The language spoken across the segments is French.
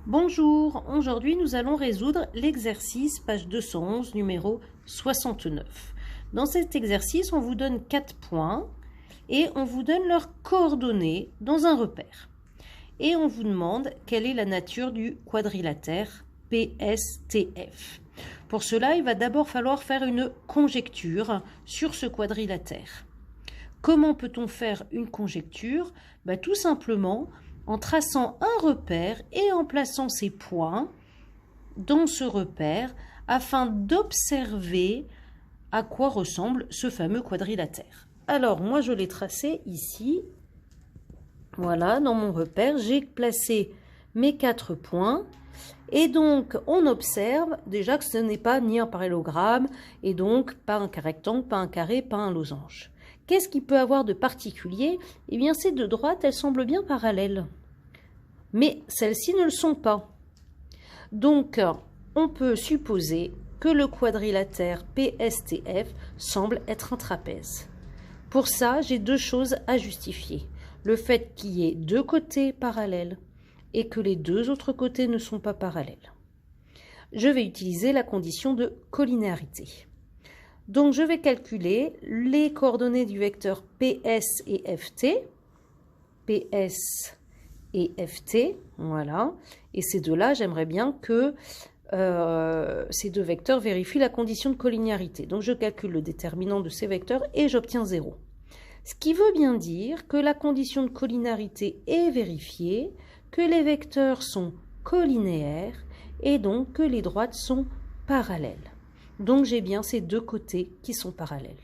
Bonjour, aujourd'hui nous allons résoudre l'exercice page 211 numéro 69. Dans cet exercice, on vous donne 4 points et on vous donne leurs coordonnées dans un repère. Et on vous demande quelle est la nature du quadrilatère PSTF. Pour cela, il va d'abord falloir faire une conjecture sur ce quadrilatère. Comment peut-on faire une conjecture? Tout simplement en traçant un repère et en plaçant ces points dans ce repère afin d'observer à quoi ressemble ce fameux quadrilatère. Alors, moi, je l'ai tracé ici. Voilà, dans mon repère, j'ai placé mes 4 points. Et donc, on observe déjà que ce n'est pas ni un parallélogramme, et donc pas un rectangle, pas un carré, pas un losange. Qu'est-ce qu'il peut avoir de particulier? Eh bien, ces deux droites, elles semblent bien parallèles. Mais celles-ci ne le sont pas. Donc, on peut supposer que le quadrilatère PSTF semble être un trapèze. Pour ça, j'ai deux choses à justifier. Le fait qu'il y ait deux côtés parallèles et que les deux autres côtés ne sont pas parallèles. Je vais utiliser la condition de collinéarité. Donc, je vais calculer les coordonnées du vecteur PS et FT. PS et FT, voilà. Et ces deux-là, j'aimerais bien que ces deux vecteurs vérifient la condition de collinéarité. Donc, je calcule le déterminant de ces vecteurs et j'obtiens 0. Ce qui veut bien dire que la condition de collinéarité est vérifiée, que les vecteurs sont collinéaires et donc que les droites sont parallèles. Donc, j'ai bien ces deux côtés qui sont parallèles.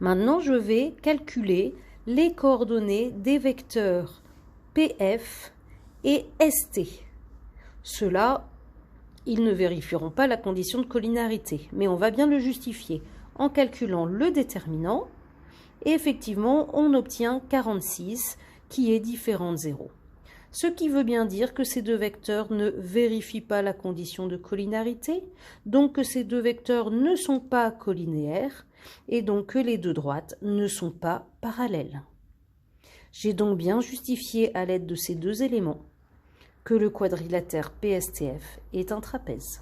Maintenant, je vais calculer les coordonnées des vecteurs PF et ST. Ceux-là, ils ne vérifieront pas la condition de collinéarité, mais on va bien le justifier en calculant le déterminant. Et effectivement, on obtient 46 qui est différent de 0. Ce qui veut bien dire que ces deux vecteurs ne vérifient pas la condition de collinéarité, donc que ces deux vecteurs ne sont pas collinéaires, et donc que les deux droites ne sont pas parallèles. J'ai donc bien justifié à l'aide de ces deux éléments que le quadrilatère PSTF est un trapèze.